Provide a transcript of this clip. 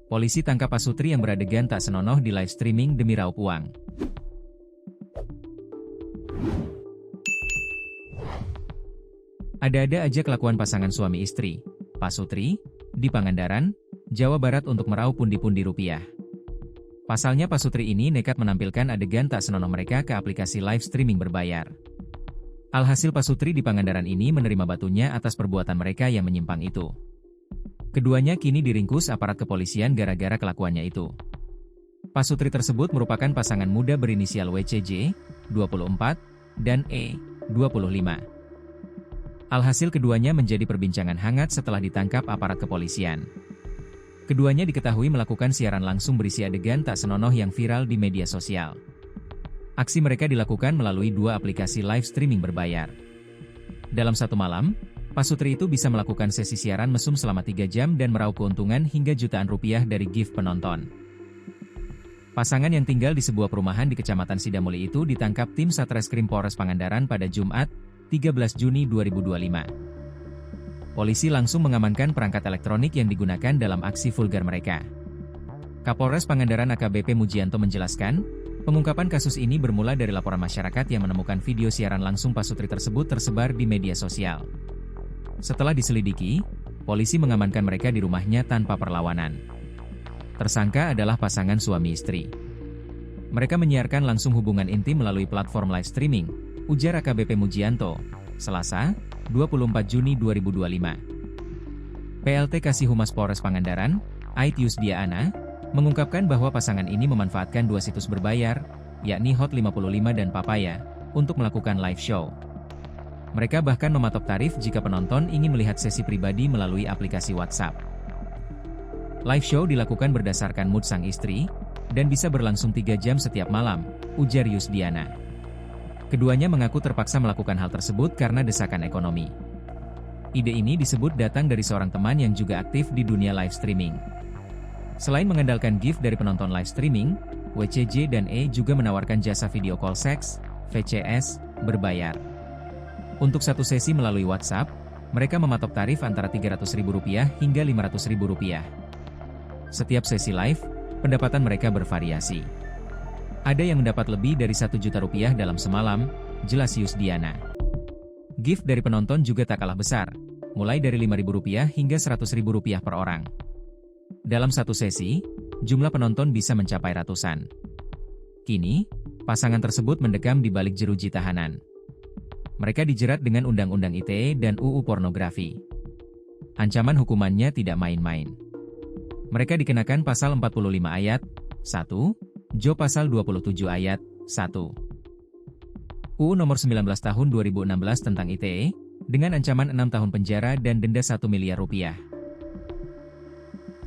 Polisi tangkap Pasutri yang beradegan tak senonoh di live streaming demi raup uang. Ada-ada aja kelakuan pasangan suami istri, Pasutri, di Pangandaran, Jawa Barat untuk meraup pundi-pundi rupiah. Pasalnya Pasutri ini nekat menampilkan adegan tak senonoh mereka ke aplikasi live streaming berbayar. Alhasil Pasutri di Pangandaran ini menerima batunya atas perbuatan mereka yang menyimpang itu. Keduanya kini diringkus aparat kepolisian gara-gara kelakuannya itu. Pasutri tersebut merupakan pasangan muda berinisial WCJ, 24, dan E, 25. Alhasil keduanya menjadi perbincangan hangat setelah ditangkap aparat kepolisian. Keduanya diketahui melakukan siaran langsung berisi adegan tak senonoh yang viral di media sosial. Aksi mereka dilakukan melalui dua aplikasi live streaming berbayar. Dalam satu malam, Pasutri itu bisa melakukan sesi siaran mesum selama 3 jam dan meraup keuntungan hingga jutaan rupiah dari gift penonton. Pasangan yang tinggal di sebuah perumahan di Kecamatan Sidamuli itu ditangkap tim Satreskrim Polres Pangandaran pada Jumat, 13 Juni 2025. Polisi langsung mengamankan perangkat elektronik yang digunakan dalam aksi vulgar mereka. Kapolres Pangandaran AKBP Mujianto menjelaskan, pengungkapan kasus ini bermula dari laporan masyarakat yang menemukan video siaran langsung Pasutri tersebut tersebar di media sosial. Setelah diselidiki, polisi mengamankan mereka di rumahnya tanpa perlawanan. Tersangka adalah pasangan suami istri. Mereka menyiarkan langsung hubungan intim melalui platform live streaming, ujar AKBP Mujianto, Selasa, 24 Juni 2025. PLT Kasih Humas Polres Pangandaran, Aitius Diana, mengungkapkan bahwa pasangan ini memanfaatkan dua situs berbayar, yakni Hot55 dan Papaya, untuk melakukan live show. Mereka bahkan mematok tarif jika penonton ingin melihat sesi pribadi melalui aplikasi WhatsApp. Live show dilakukan berdasarkan mood sang istri, dan bisa berlangsung 3 jam setiap malam, ujar Yusdiana. Keduanya mengaku terpaksa melakukan hal tersebut karena desakan ekonomi. Ide ini disebut datang dari seorang teman yang juga aktif di dunia live streaming. Selain mengandalkan gift dari penonton live streaming, WCJ dan E juga menawarkan jasa video call seks, VCS, berbayar. Untuk satu sesi melalui WhatsApp, mereka mematok tarif antara Rp300.000 hingga Rp500.000. Setiap sesi live, pendapatan mereka bervariasi. Ada yang mendapat lebih dari Rp1 juta dalam semalam, jelas Yusdiana. Gift dari penonton juga tak kalah besar, mulai dari Rp5.000 hingga Rp100.000 per orang. Dalam satu sesi, jumlah penonton bisa mencapai ratusan. Kini, pasangan tersebut mendekam di balik jeruji tahanan. Mereka dijerat dengan Undang-Undang ITE dan UU Pornografi. Ancaman hukumannya tidak main-main. Mereka dikenakan Pasal 45 Ayat 1, Jo Pasal 27 Ayat 1. UU Nomor 19 Tahun 2016 tentang ITE, dengan ancaman 6 tahun penjara dan denda Rp1 miliar.